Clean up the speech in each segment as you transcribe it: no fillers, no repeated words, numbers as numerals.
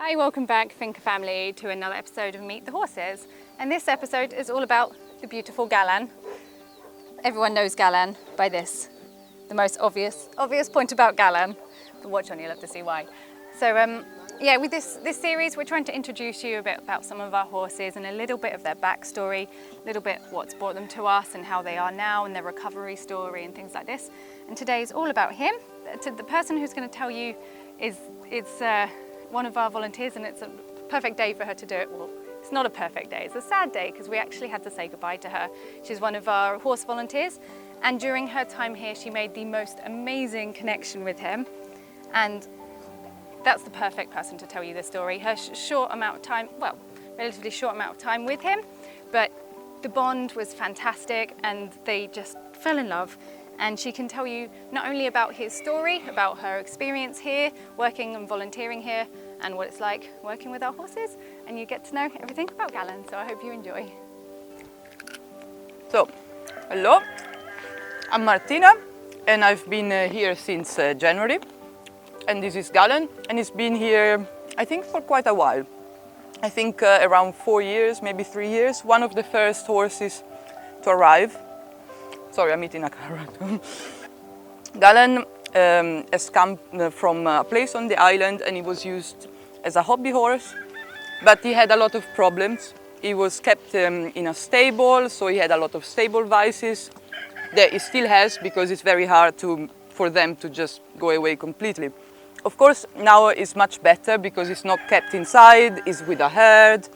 Hi, welcome back Finca family to another episode of Meet the Horses. And this episode is all about the beautiful Galen. Everyone knows Galen by this, the most obvious point about Galen. But watch on, you'll have to see why. So with this series we're trying to introduce you a bit about some of our horses and a little bit of their backstory, a little bit what's brought them to us and how they are now and their recovery story and things like this. And today is all about him. The person who's going to tell you is one of our volunteers, and it's a perfect day for her to do it. Well, it's not a perfect day, it's a sad day because we actually had to say goodbye to her. She's one of our horse volunteers, and during her time here she made the most amazing connection with him, and that's the perfect person to tell you the story. Her short amount of time, well, relatively short amount of time with him, but the bond was fantastic and they just fell in love. And she can tell you not only about his story, about her experience here, working and volunteering here, and what it's like working with our horses, and you get to know everything about Galen, so I hope you enjoy. So, hello, I'm Martina, and I've been here since January, and this is Galen, and he's been here, I think, for quite a while. I think around 4 years, maybe 3 years, one of the first horses to arrive. Sorry, I'm eating a carrot. Galen has come from a place on the island, and he was used as a hobby horse, but he had a lot of problems. He was kept in a stable, so he had a lot of stable vices that he still has, because it's very hard for them to just go away completely. Of course, now it's much better because he's not kept inside, he's with a herd,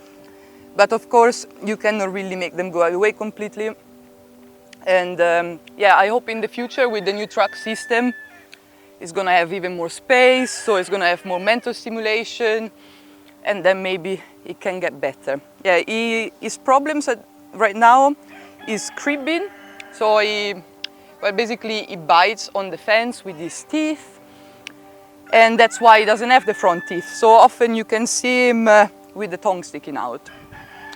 but of course you cannot really make them go away completely. And I hope in the future with the new truck system it's going to have even more space, so it's going to have more mental stimulation, and then maybe it can get better. Yeah, his problems right now is cribbing, so basically he bites on the fence with his teeth, and that's why he doesn't have the front teeth. So often you can see him with the tongue sticking out.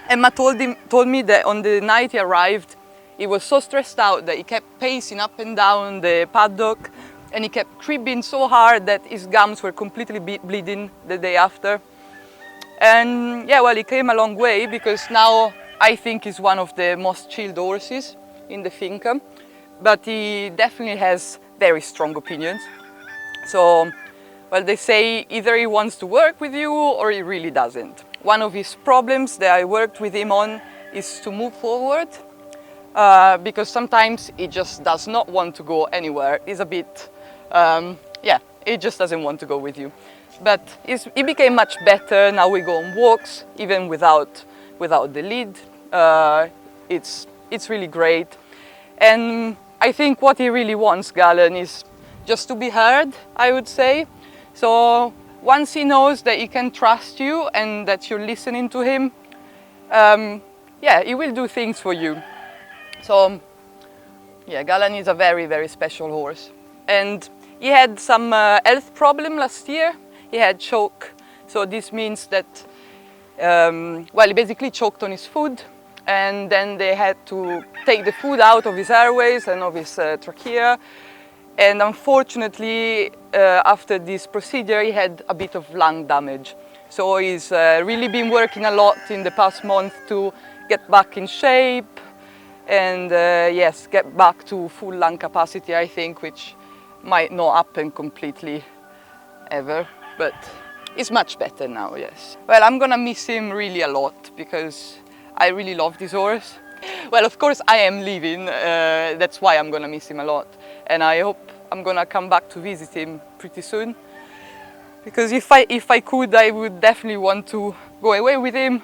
Emma told me that on the night he arrived, he was so stressed out that he kept pacing up and down the paddock, and he kept cribbing so hard that his gums were completely bleeding the day after. And he came a long way, because now I think he's one of the most chilled horses in the finca, but he definitely has very strong opinions. So, they say either he wants to work with you or he really doesn't. One of his problems that I worked with him on is to move forward. Because sometimes he just does not want to go anywhere. He's a bit, he just doesn't want to go with you. But he became much better. Now we go on walks, even without the lead. It's really great. And I think what he really wants, Galen, is just to be heard, I would say. So once he knows that he can trust you and that you're listening to him, he will do things for you. So, Galen is a very, very special horse. And he had some health problem last year. He had choke. So this means that, he basically choked on his food, and then they had to take the food out of his airways and of his trachea. And unfortunately, after this procedure, he had a bit of lung damage. So he's really been working a lot in the past month to get back in shape, and get back to full lung capacity, I think, which might not happen completely ever, but it's much better now, yes. Well, I'm gonna miss him really a lot, because I really love this horse. Well, of course I am leaving, that's why I'm gonna miss him a lot, and I hope I'm gonna come back to visit him pretty soon, because if I could, I would definitely want to go away with him,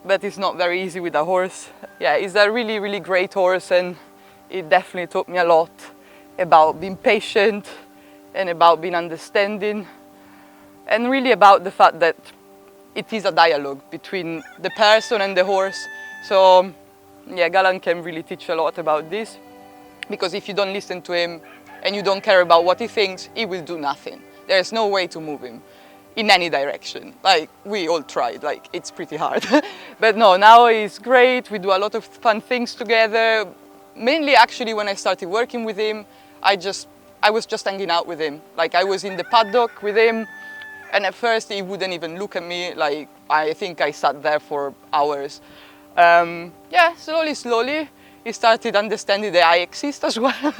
but it's not very easy with a horse. Yeah, he's a really, really great horse, and it definitely taught me a lot about being patient and about being understanding, and really about the fact that it is a dialogue between the person and the horse. So, Galen can really teach a lot about this, because if you don't listen to him and you don't care about what he thinks, he will do nothing. There's no way to move him in any direction. Like, we all tried, like, it's pretty hard. But no, now he's great, we do a lot of fun things together. Mainly, actually, when I started working with him, I was just hanging out with him. Like, I was in the paddock with him, And at first he wouldn't even look at me, like I think I sat there for hours. Yeah, slowly he started understanding that I exist as well.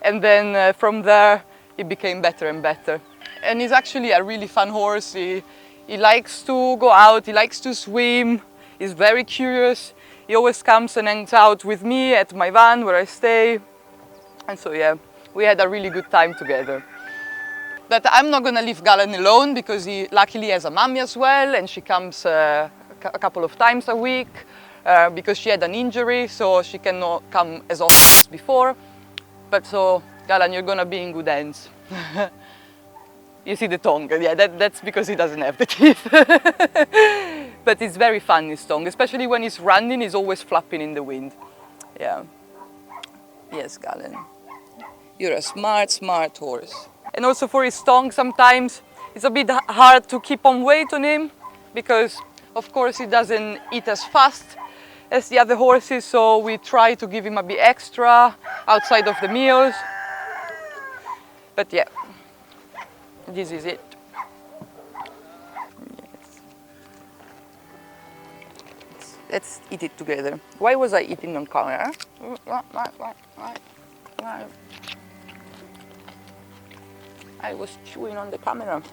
And then from there it became better and better. And he's actually a really fun horse. He likes to go out, he likes to swim, he's very curious. He always comes and hangs out with me at my van where I stay. And so yeah, we had a really good time together. But I'm not gonna leave Galen alone because he luckily has a mommy as well, and she comes a couple of times a week because she had an injury, so she cannot come as often as before. But so, Galen, you're gonna be in good hands. You see the tongue, yeah, that's because he doesn't have the teeth. But it's very fun, his tongue, especially when he's running, he's always flapping in the wind. Yeah. Yes, Galen. You're a smart horse. And also for his tongue, sometimes it's a bit hard to keep on weight on him because, of course, he doesn't eat as fast as the other horses, so we try to give him a bit extra outside of the meals. But yeah, this is it. Yes. Let's eat it together. Why was I eating on camera? I was chewing on the camera.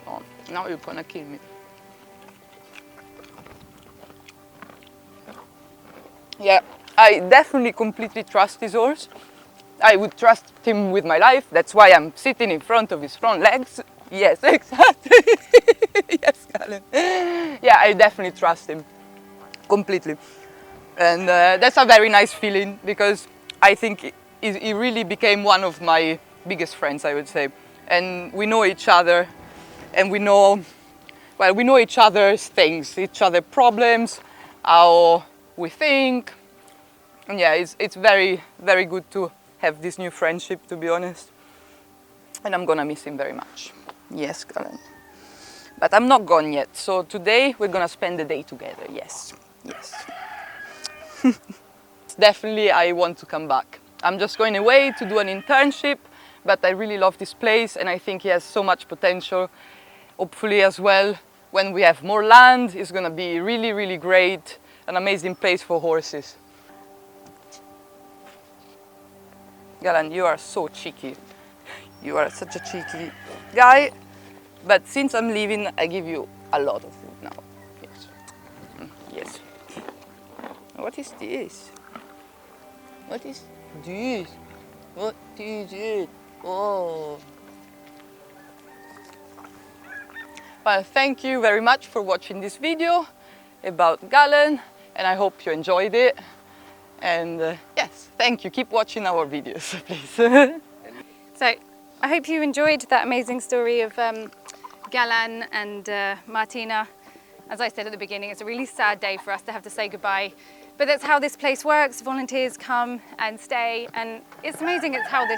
Oh, now you're gonna kill me. Yeah, I definitely completely trust this horse. I would trust him with my life. That's why I'm sitting in front of his front legs. Yes, exactly. Yes, Galen. Yeah, I definitely trust him completely. And that's a very nice feeling because I think he really became one of my biggest friends, I would say. And we know each other, and we know each other's things, each other's problems, how we think. And yeah, it's very, very good to have this new friendship, to be honest. And I'm gonna miss him very much. Yes, Galen. But I'm not gone yet, so today we're gonna spend the day together, yes, yes. Definitely I want to come back. I'm just going away to do an internship, but I really love this place and I think he has so much potential. Hopefully as well, when we have more land, it's gonna be really, really great, an amazing place for horses. Galen, you are so cheeky. You are such a cheeky guy, but since I'm leaving, I give you a lot of food now. Yes. Yes. What is this? What is this? What is it? Oh. Well, thank you very much for watching this video about Galen, and I hope you enjoyed it. And yes, thank you. Keep watching our videos, please. So, I hope you enjoyed that amazing story of Galen and Martina. As I said at the beginning, it's a really sad day for us to have to say goodbye. But that's how this place works. Volunteers come and stay, and it's amazing. It's how the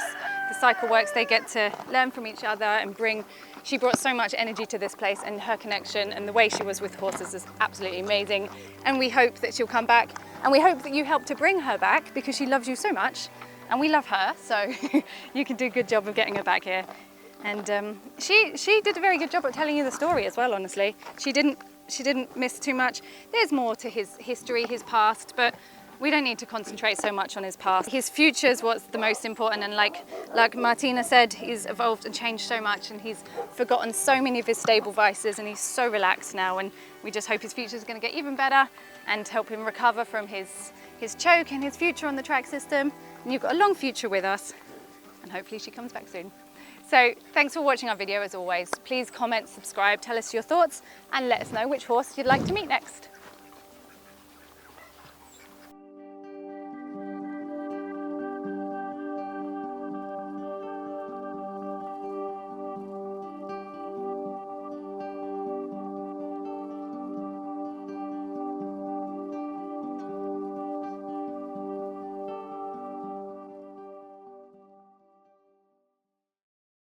cycle works. They get to learn from each other and bring. She brought so much energy to this place, and her connection and the way she was with horses is absolutely amazing. And we hope that she'll come back, and we hope that you help to bring her back because she loves you so much, and we love her. So you can do a good job of getting her back here. And she did a very good job at telling you the story as well. Honestly, she didn't miss too much. There's more to his history, his past, but we don't need to concentrate so much on his past. His future is what's the most important, and like Martina said, he's evolved and changed so much, and he's forgotten so many of his stable vices, and he's so relaxed now, and we just hope his future is going to get even better and help him recover from his choke and his future on the track system. And you've got a long future with us, and hopefully she comes back soon. So thanks for watching our video as always. Please comment, subscribe, tell us your thoughts, and let us know which horse you'd like to meet next.